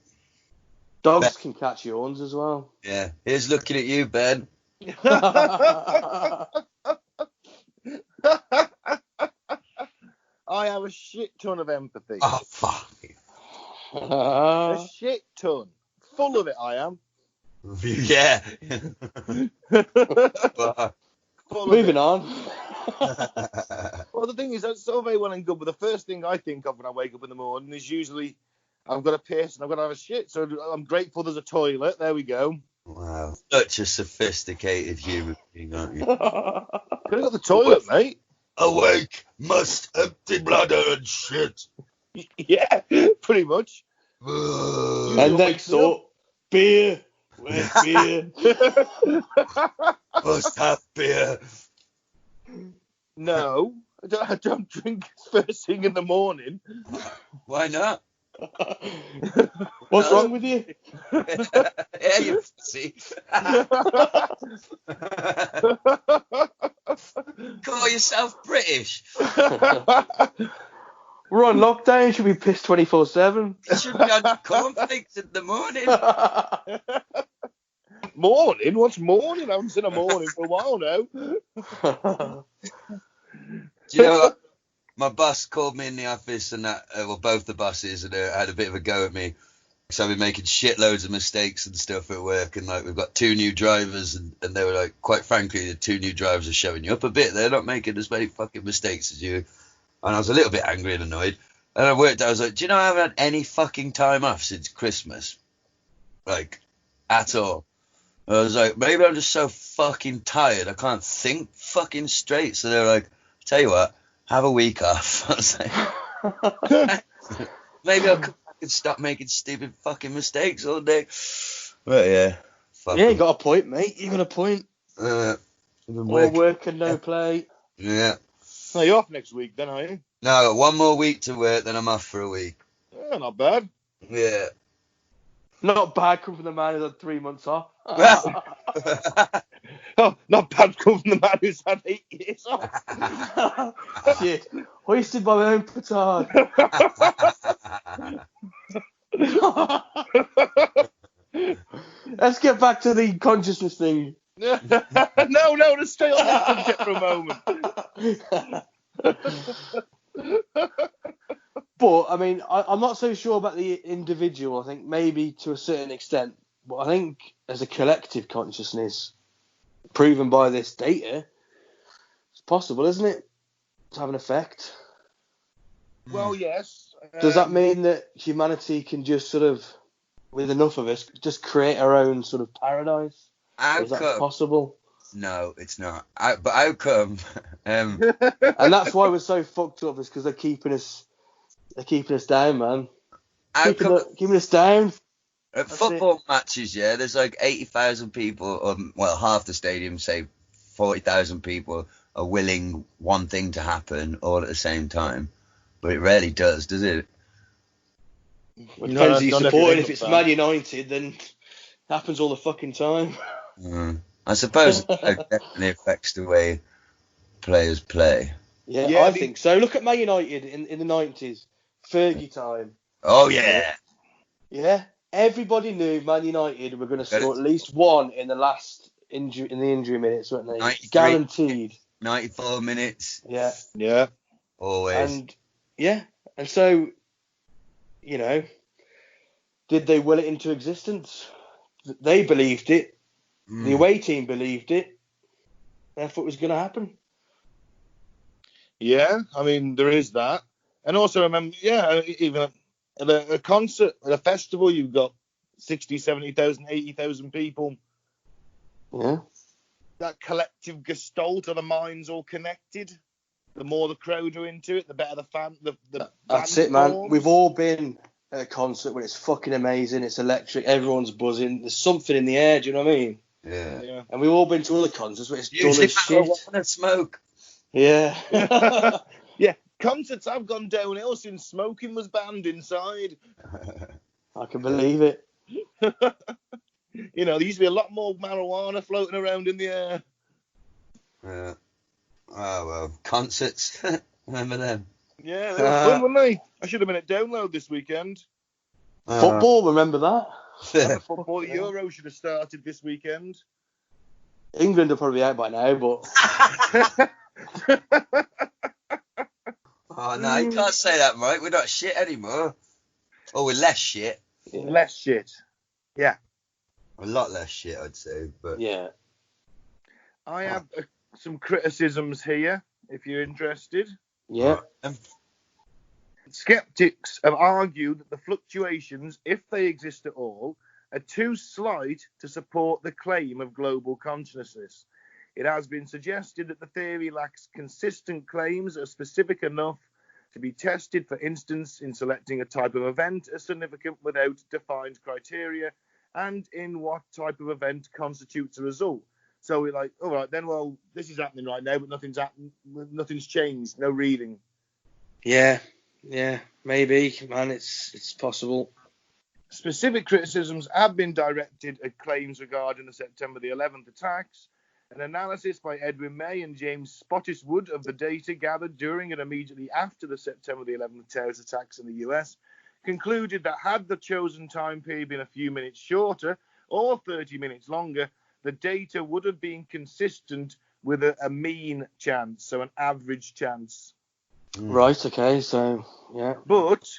Dogs can catch yawns as well. Yeah. Here's looking at you, Ben. I have a shit ton of empathy. Oh fuck. A shit ton. Full of it, I am. Yeah. Full of Moving it. on. Well, the thing is, that's all very well and good, but the first thing I think of when I wake up in the morning is usually I've got to piss and I've got to have a shit. So I'm grateful there's a toilet. There we go. Wow. Such a sophisticated human being, aren't you? Could have got the toilet, mate. Awake, must empty bladder and shit. Yeah, pretty much. And next up, beer. Where's beer? Must have beer. No, I don't drink first thing in the morning. Why not? What's wrong with you? Yeah, you see. Call yourself British. We're on lockdown. Should we piss 24/7? You should be on cornflakes in the morning. Morning? What's morning? I haven't seen a morning for a while now. Do you know what? My boss called me in the office, and both the bosses, and had a bit of a go at me. So I've been making shitloads of mistakes and stuff at work, and like we've got 2 new drivers, and they were like, quite frankly, the 2 new drivers are showing you up a bit. They're not making as many fucking mistakes as you. And I was a little bit angry and annoyed. And I worked out, I was like, do you know I haven't had any fucking time off since Christmas? Like, at all. I was like, maybe I'm just so fucking tired, I can't think fucking straight. So they're like, tell you what, have a week off. I was like, maybe I'll come back and stop making stupid fucking mistakes all day. But yeah. Yeah, you got a point, mate. You got a point. All work and no play. Yeah. No, you're off next week then, are you? No, I got 1 more week to work, then I'm off for a week. Yeah, not bad. Yeah. Not bad coming from the man who's had 3 months off. Oh, not bad coming from the man who's had 8 years off. Shit. Hoisted by my own petard. Let's get back to the consciousness thing. No, let's stay on that subject for a moment. But, I mean, I'm not so sure about the individual. I think maybe to a certain extent. But I think as a collective consciousness, proven by this data, it's possible, isn't it? To have an effect. Well, yes. Does that mean that humanity can just sort of, with enough of us, just create our own sort of paradise? Is that possible? No, it's not. But how come? And that's why we're so fucked up, is because they're keeping us down, man. Keeping us down. At football matches, yeah, there's like 80,000 people, or well, half the stadium, say 40,000 people, are willing one thing to happen all at the same time. But it rarely does it? Well, it depends who you support. If it's Man United, then it happens all the fucking time. I suppose it definitely affects the way players play. Yeah, I think so. Look at Man United in the 90s. Fergie time. Oh, yeah. Yeah. Everybody knew Man United were going to score at least one in the last injury minutes, weren't they? Guaranteed. 94 minutes. Yeah. Yeah. Always. And so, you know, did they will it into existence? They believed it. The away team believed it. Therefore, it was going to happen. Yeah, I mean, there is that. And also, remember, even at a concert, at a festival, you've got 60, 70,000, 80,000 people. Yeah. That collective gestalt of the minds all connected. The more the crowd are into it, the better the fan. That's it, man. Forms. We've all been at a concert where it's fucking amazing. It's electric. Everyone's buzzing. There's something in the air. Do you know what I mean? Yeah. And we've all been to other concerts where it's dull Usually as shit. Want to smoke. Yeah. Yeah. Concerts have gone downhill since smoking was banned inside. I can believe it. You know, there used to be a lot more marijuana floating around in the air. Yeah. Oh, well. Concerts. Remember them? Yeah, they were fun, weren't they? I should have been at Download this weekend. Football, remember that? The football Euro should have started this weekend. England are probably out by now, but... Oh, no, you can't say that, Mike. We're not shit anymore. Oh, we're less shit. Yeah. Less shit. Yeah. A lot less shit, I'd say. But Yeah. I have some criticisms here, if you're interested. Yeah. Skeptics have argued that the fluctuations, if they exist at all, are too slight to support the claim of global consciousness. It has been suggested that the theory lacks consistent claims that are specific enough to be tested, for instance, in selecting a type of event as significant without defined criteria, and in what type of event constitutes a result. So we're like, all right, then, well, this is happening right now, but nothing's changed, no reading. Yeah, maybe, man, it's possible. Specific criticisms have been directed at claims regarding the September the 11th attacks. An analysis by Edwin May and James Spottiswoode of the data gathered during and immediately after the September the 11th terrorist attacks in the US concluded that had the chosen time period been a few minutes shorter or 30 minutes longer, the data would have been consistent with a mean chance, so an average chance. Right, okay, so, yeah. But,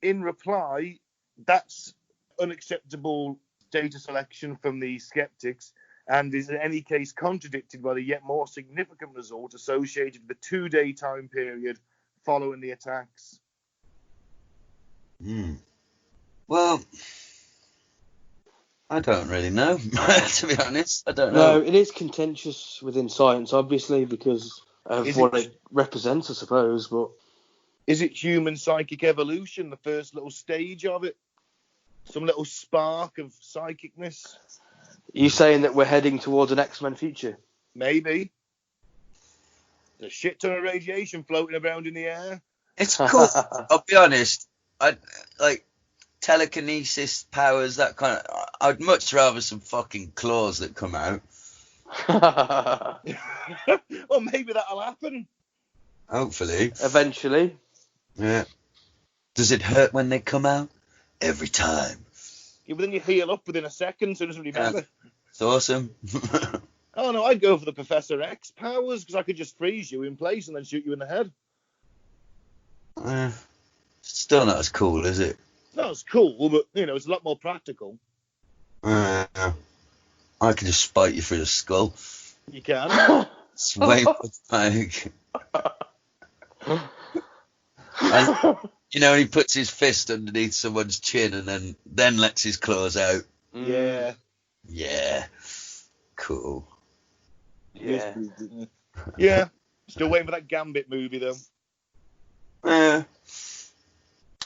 in reply, that's unacceptable data selection from the skeptics, and is in any case contradicted by the yet more significant result associated with the 2-day time period following the attacks. Well, I don't really know, to be honest. I don't know. No, it is contentious within science, obviously, because of it represents, I suppose, but... Is it human psychic evolution, the first little stage of it? Some little spark of psychicness? Are you saying that we're heading towards an X-Men future? Maybe. There's a shit ton of radiation floating around in the air. It's cool. I'll be honest. I like telekinesis powers, that kind of. I'd much rather some fucking claws that come out. Well, maybe that'll happen. Hopefully. Eventually. Yeah. Does it hurt when they come out? Every time. Yeah, but then you heal up within a second, so it doesn't really matter. It's awesome. Oh no, I'd go for the Professor X powers, because I could just freeze you in place and then shoot you in the head. Still not as cool, is it? No, it's cool, but it's a lot more practical. I can just spike you through the skull. You can. It's way more like. When he puts his fist underneath someone's chin and then lets his claws out. Yeah. Yeah. Cool. Yeah. Yeah. Still waiting for that Gambit movie, though.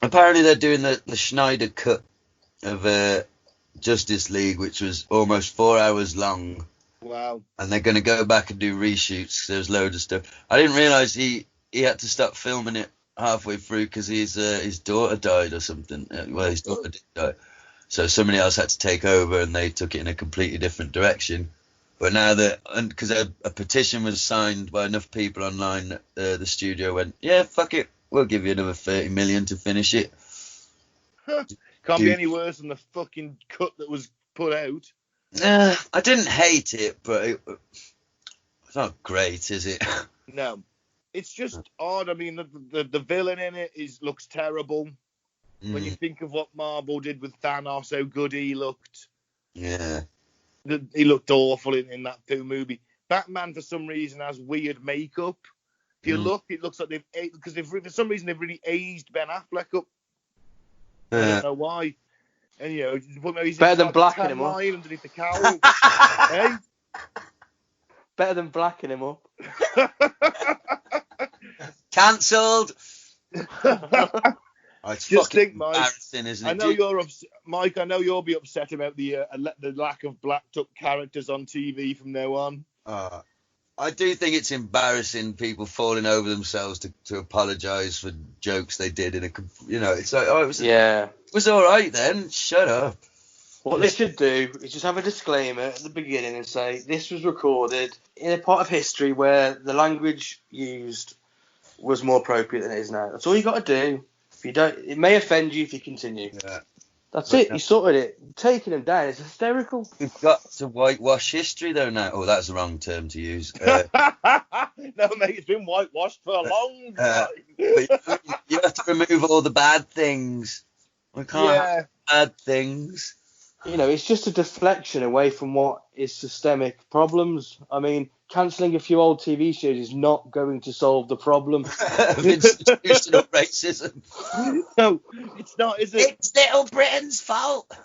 Apparently they're doing the Schneider cut of Justice League, which was almost 4 hours long. Wow. And they're going to go back and do reshoots. There's loads of stuff. I didn't realise he had to stop filming it halfway through because his daughter died or something. Well, his daughter did die. So somebody else had to take over and they took it in a completely different direction. But now because a petition was signed by enough people online, the studio went, yeah, fuck it. We'll give you another 30 million to finish it. Can't be any worse than the fucking cut that was put out. I didn't hate it, but it's not great, is it? No. It's just odd. I mean, the villain in it looks terrible. When you think of what Marvel did with Thanos, how good he looked. Yeah. He looked awful in that movie. Batman, for some reason, has weird makeup. If you look, it looks like because for some reason they've really aged Ben Affleck up. I don't know why. And he's better than blacking him up. Underneath the cowl. Hey? Better than blacking him up. Cancelled. It's just fucking think, Mike, embarrassing, isn't it? I know you're upset, Mike. I know you'll be upset about the lack of blacked up characters on TV from now on. I do think it's embarrassing people falling over themselves to apologise for jokes they did in a. It's like, it was all right then. Shut up. What they should do is just have a disclaimer at the beginning and say this was recorded in a part of history where the language used was more appropriate than it is now. That's all you got to do. If you don't, it may offend you if you continue. Yeah. That's it. You sorted it. Taking them down is hysterical. We've got to whitewash history, though, now. Oh, that's the wrong term to use. No, mate, it's been whitewashed for a long time. But you have to remove all the bad things. We can't have bad things. You know, it's just a deflection away from what is systemic problems. I mean, cancelling a few old TV shows is not going to solve the problem. Of institutional racism. No, it's not, is it? It's Little Britain's fault.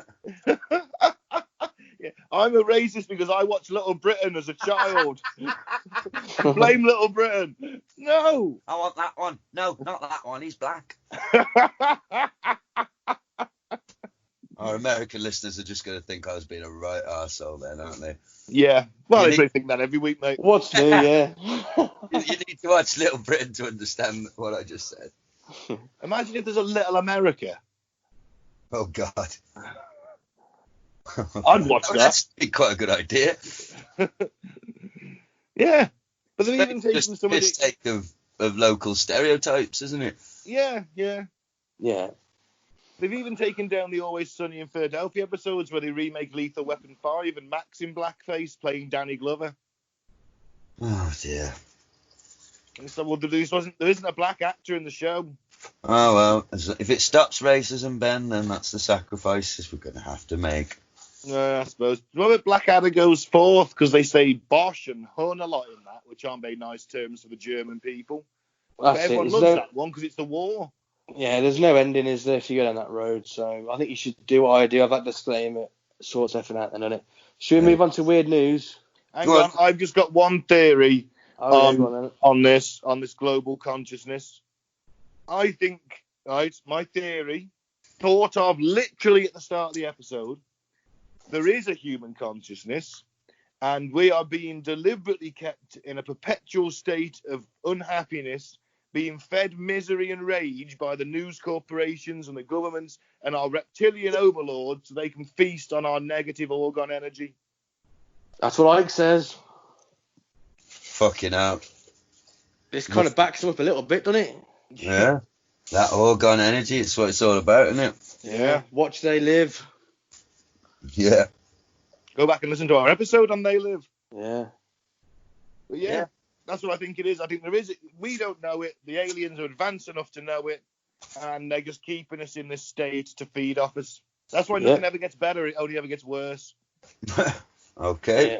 Yeah, I'm a racist because I watched Little Britain as a child. Blame Little Britain. No. I want that one. No, not that one. He's black. Our American listeners are just going to think I was being a right arsehole then, aren't they? Yeah. Well, You they think that every week, mate. What's new, yeah. You need to watch Little Britain to understand what I just said. Imagine if there's a Little America. Oh, God. I'd watch that. That's quite a good idea. Yeah. But they've even taken Just some of piss the... take of local stereotypes, isn't it? Yeah. Yeah. They've even taken down the Always Sunny in Philadelphia episodes where they remake Lethal Weapon 5 and Max in blackface playing Danny Glover. Oh, dear. And so, well, there isn't a black actor in the show. Oh, well, if it stops racism, Ben, then that's the sacrifices we're going to have to make. I suppose. Robert Blackadder goes fourth because they say Bosch and Hun a lot in that, which aren't very nice terms for the German people. But everyone loves that one because it's the war. Yeah, there's no ending, is there, if you go down that road? So I think you should do what I do. Have that disclaimer, sorts everything out then, on it. Should we move on to weird news? Hang on, I've just got one theory on this global consciousness. I think, right, my theory, thought of literally at the start of the episode, there is a human consciousness, and we are being deliberately kept in a perpetual state of unhappiness, being fed misery and rage by the news corporations and the governments and our reptilian overlords so they can feast on our negative organ energy. That's what Ike says. Fucking hell. This kind of backs him up a little bit, doesn't it? Yeah. That organ energy, it's what it's all about, isn't it? Yeah. Watch They Live. Yeah. Go back and listen to our episode on They Live. Yeah. But yeah. That's what I think it is. I think there is. We don't know it. The aliens are advanced enough to know it, and they're just keeping us in this state to feed off us. That's why nothing ever gets better. It only ever gets worse. Okay. Yeah.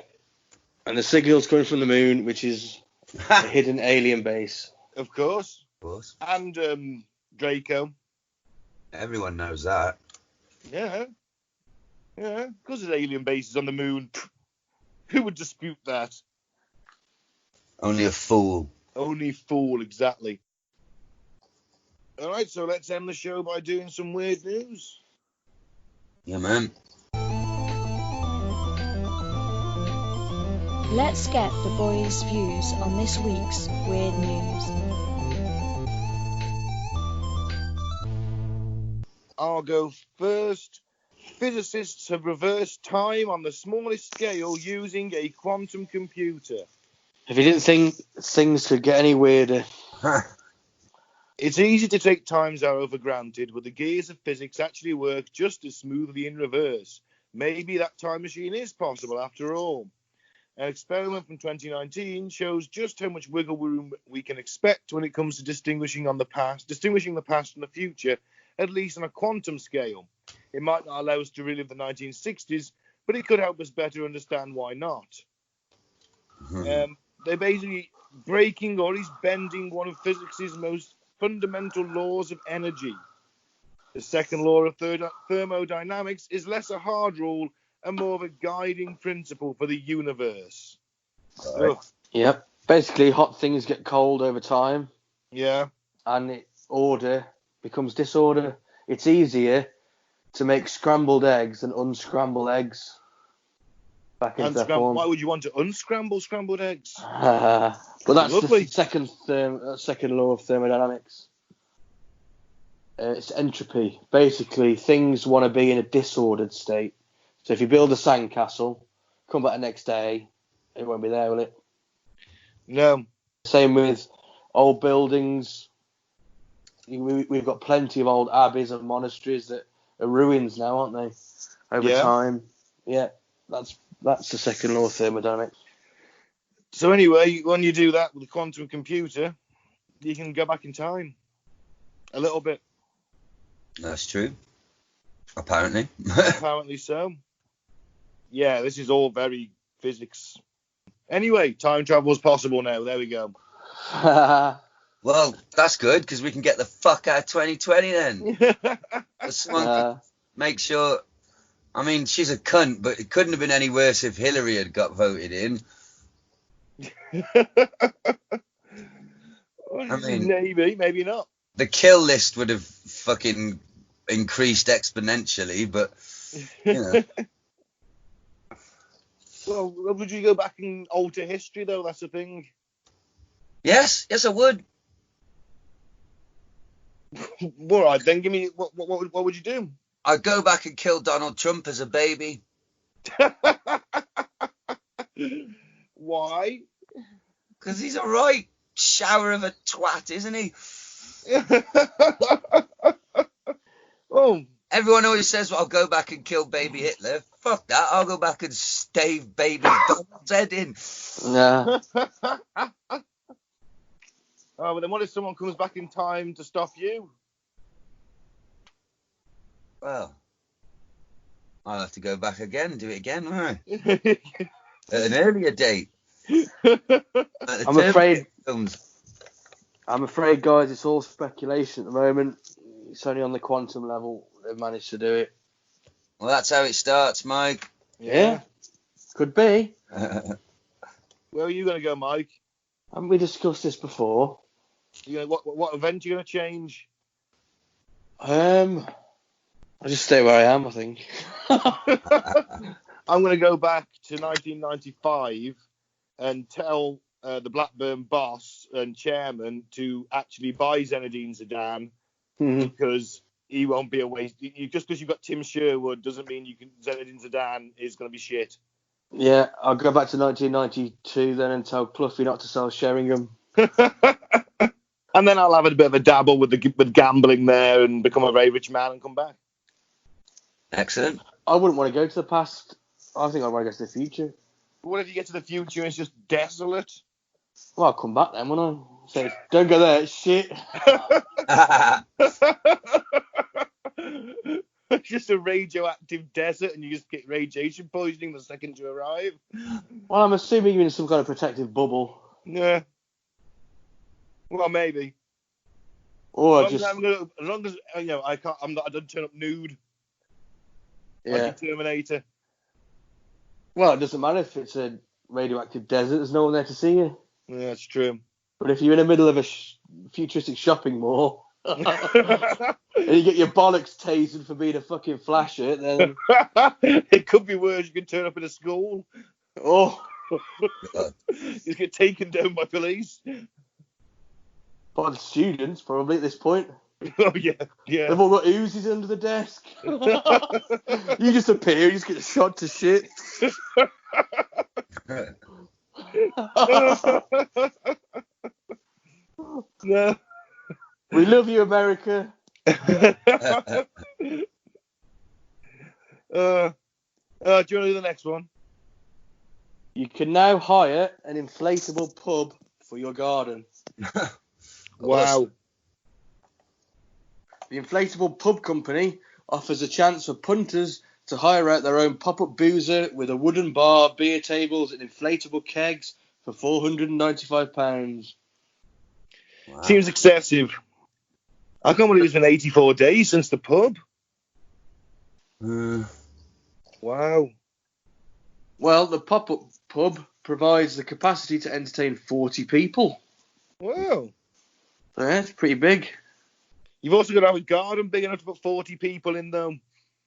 And the signal's coming from the moon, which is a hidden alien base. Of course. Of course. And Draco. Everyone knows that. Yeah. Yeah. Because there's alien bases on the moon. Who would dispute that? Only a fool. Only a fool, exactly. All right, so let's end the show by doing some weird news. Yeah, man. Let's get the boys' views on this week's weird news. I'll go first. Physicists have reversed time on the smallest scale using a quantum computer. If you didn't think things could get any weirder. It's easy to take time's arrow for granted, but the gears of physics actually work just as smoothly in reverse. Maybe that time machine is possible after all. An experiment from 2019 shows just how much wiggle room we can expect when it comes to distinguishing the past from the future, at least on a quantum scale. It might not allow us to relive the 1960s, but it could help us better understand why not. They're basically breaking or at least bending one of physics' most fundamental laws of energy. The second law of thermodynamics is less a hard rule and more of a guiding principle for the universe. Right. Yep. Basically, hot things get cold over time. Yeah. And order becomes disorder. It's easier to make scrambled eggs than unscrambled eggs. Back into their form. Why would you want to unscramble scrambled eggs? But that's Lovely. the second law of thermodynamics. It's entropy. Basically, things want to be in a disordered state. So if you build a sandcastle, come back the next day, it won't be there, will it? No. Same with old buildings. We've got plenty of old abbeys and monasteries that are ruins now, aren't they? Over time. Yeah, that's the second law of thermodynamics. So anyway, when you do that with a quantum computer, you can go back in time a little bit. That's true. Apparently. Apparently so. Yeah, this is all very physics. Anyway, time travel is possible now. There we go. Well, that's good, because we can get the fuck out of 2020 then. Someone could make sure... I mean, she's a cunt, but it couldn't have been any worse if Hillary had got voted in. I mean, maybe not. The kill list would have fucking increased exponentially, but, you know. Well, would you go back and alter history, though? That's the thing. Yes, I would. All right, then give me what would you do? I'd go back and kill Donald Trump as a baby. Why? Because he's a right shower of a twat, isn't he? Oh. Everyone always says, well, I'll go back and kill baby Hitler. Fuck that. I'll go back and stave baby Donald's head in. Yeah. Oh, but then what if someone comes back in time to stop you? Well, I'll have to go back again, do it again, won't I? At an earlier date. I'm afraid, guys, it's all speculation at the moment. It's only on the quantum level they've managed to do it. Well, that's how it starts, Mike. Yeah. Could be. Where are you going to go, Mike? Haven't we discussed this before? What event are you going to change? I'll just stay where I am, I think. I'm going to go back to 1995 and tell the Blackburn boss and chairman to actually buy Zinedine Zidane because he won't be a waste. Just because you've got Tim Sherwood doesn't mean Zinedine Zidane is going to be shit. Yeah, I'll go back to 1992 then and tell Cluffy not to sell Sheringham. And then I'll have a bit of a dabble with gambling there and become a very rich man and come back. Excellent. I wouldn't want to go to the past. I think I'd want to go to the future. What if you get to the future and it's just desolate? Well, I'll come back then, won't I? Say, don't go there, it's shit. It's just a radioactive desert and you just get radiation poisoning the second you arrive. Well, I'm assuming you're in some kind of protective bubble. Yeah. Well, maybe. Or as long as I don't turn up nude. Yeah. Like a Terminator. Well, it doesn't matter if it's a radioactive desert. There's no one there to see you. Yeah, that's true. But if you're in the middle of a futuristic shopping mall and you get your bollocks tasered for being a fucking flasher, then... It could be worse. You could turn up in a school. Oh. You get taken down by police. By the students, probably, at this point. Oh, yeah. They've all got Uzis under the desk. You just appear, you just get shot to shit. No. We love you, America. Do you want to do the next one? You can now hire an inflatable pub for your garden. Wow. The inflatable pub company offers a chance for punters to hire out their own pop-up boozer with a wooden bar, beer tables, and inflatable kegs for £495. Wow. Seems excessive. I can't believe it's been 84 days since the pub. Wow. Well, the pop-up pub provides the capacity to entertain 40 people. Wow. Yeah, it's pretty big. You've also got to have a garden big enough to put 40 people in, though.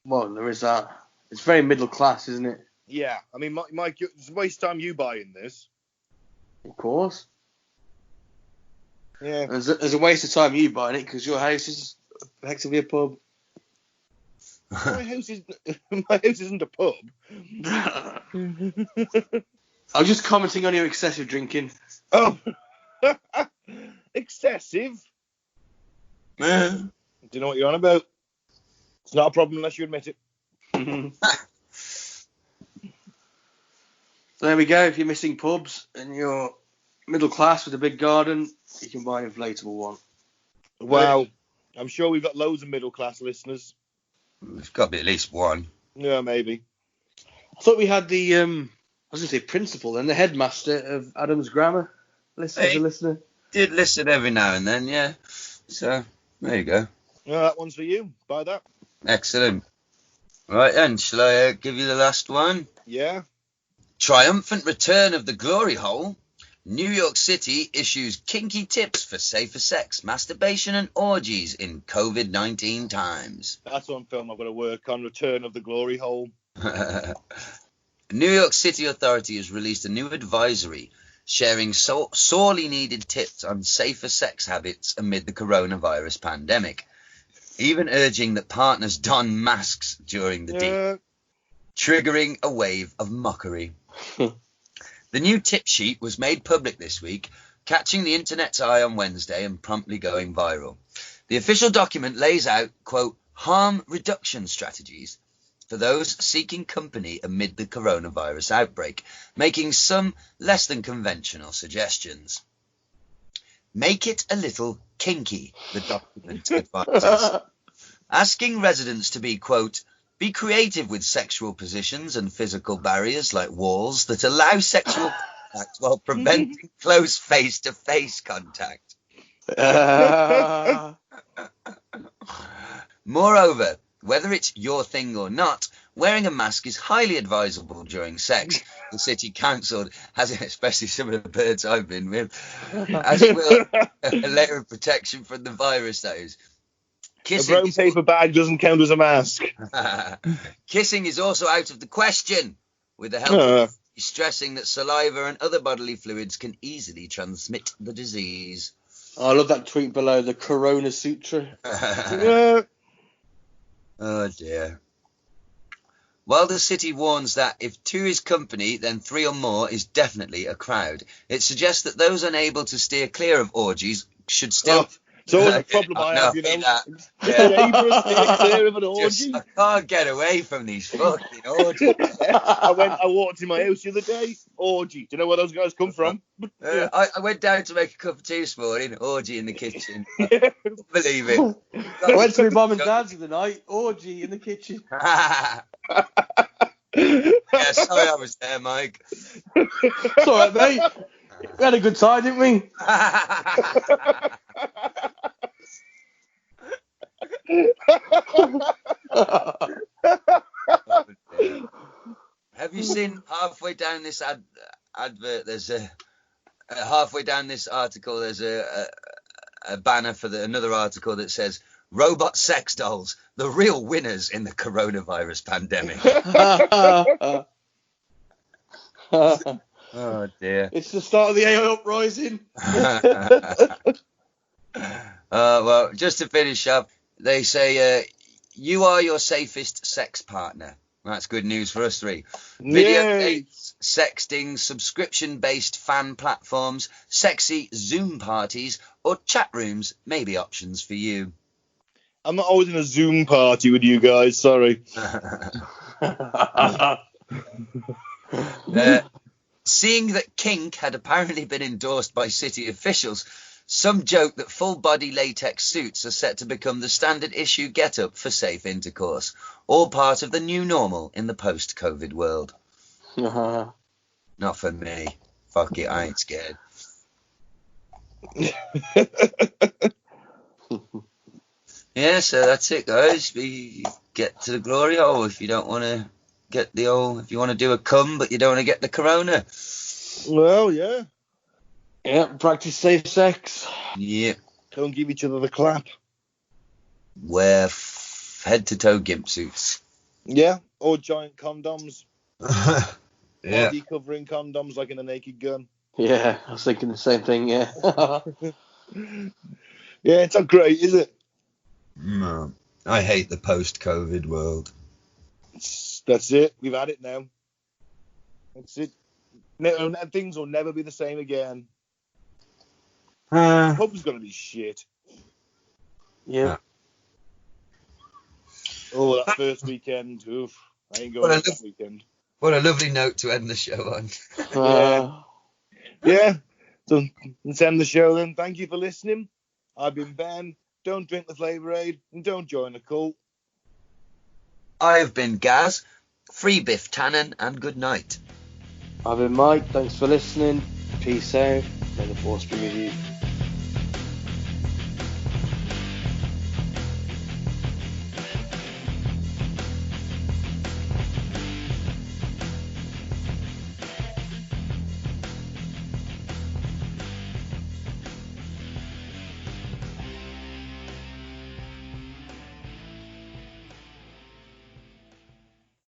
Well, there is that. It's very middle class, isn't it? Yeah. I mean, Mike, it's a waste of time you buying this. Of course. Yeah. There's a waste of time you buying it because your house is effectively a pub. My house isn't a pub. I was just commenting on your excessive drinking. Oh, excessive? Yeah. Do you know what you're on about? It's not a problem unless you admit it. So there we go. If you're missing pubs and you're middle class with a big garden, you can buy an inflatable one. Wow. I'm sure we've got loads of middle class listeners. There's got to be at least one. Yeah, maybe. I thought we had the, I was going to say principal and the headmaster of Adams Grammar as a listener. Did listen every now and then, yeah. So, there you go. Yeah, that one's for you. Buy that. Excellent. Right then, shall I give you the last one? Yeah. Triumphant return of the glory hole. New York City issues kinky tips for safer sex, masturbation and orgies in COVID-19 times. That's one film I've got to work on, Return of the Glory Hole. New York City Authority has released a new advisory sharing sorely needed tips on safer sex habits amid the coronavirus pandemic, even urging that partners don masks during the day, triggering a wave of mockery. The new tip sheet was made public this week, catching the internet's eye on Wednesday and promptly going viral. The official document lays out, quote, harm reduction strategies for those seeking company amid the coronavirus outbreak, making some less than conventional suggestions. Make it a little kinky, the document advises, asking residents to be, quote, be creative with sexual positions and physical barriers like walls that allow sexual contact while preventing close face-to-face contact. Moreover, whether it's your thing or not, wearing a mask is highly advisable during sex. The city council has, especially some of the birds I've been with, as it will a layer of protection from the virus, that is. Kissing a brown paper bag doesn't count as a mask. Kissing is also out of the question, with the help of stressing that saliva and other bodily fluids can easily transmit the disease. Oh, I love that tweet below, the Corona Sutra. Oh dear. While the city warns that if two is company, then three or more is definitely a crowd, it suggests that those unable to steer clear of orgies should still... It's always a problem I have, you know. Clear of an orgy. I can't get away from these fucking orgies. I walked in my house the other day. Orgy. Do you know where those guys come from? I went down to make a cup of tea this morning. Orgy in the kitchen. Believe it. I went to my mum and dad's the other night. Orgy in the kitchen. Yeah, sorry I was there, Mike. It's all right, mate. We had a good time, didn't we? Have you seen halfway down this advert? There's halfway down this article. There's a banner for another article that says "Robot sex dolls, the real winners in the coronavirus pandemic." Oh dear! It's the start of the AI uprising. Well, just to finish up, they say you are your safest sex partner. That's good news for us three. Video dates, sexting, subscription-based fan platforms, sexy Zoom parties, or chat rooms may be options for you. I'm not always in a Zoom party with you guys, sorry. Seeing that kink had apparently been endorsed by city officials, some joke that full-body latex suits are set to become the standard issue get-up for safe intercourse, all part of the new normal in the post-COVID world. Not for me. Fuck it, I ain't scared. Yeah, so that's it, guys. We get to the glory hole if you don't want to get the old... If you want to do a cum, but you don't want to get the corona. Well, yeah. Yeah, practice safe sex. Yeah. Don't give each other the clap. Wear head-to-toe gimp suits. Yeah, or giant condoms. Yeah. Body covering condoms like in a Naked Gun. Yeah, I was thinking the same thing, yeah. Yeah, it's not great, is it? No. I hate the post-COVID world. That's it. We've had it now. That's it. Things will never be the same again. Pub's gonna be shit. Yeah. Oh, that first weekend. Oof. I ain't going that weekend. What a lovely note to end the show on. Yeah. So let's end the show then. Thank you for listening. I've been Ben. Don't drink the Flavour Aid and don't join the cult. I have been Gaz. Free Biff Tannen and good night. I've been Mike. Thanks for listening. Peace out. May the force be with you.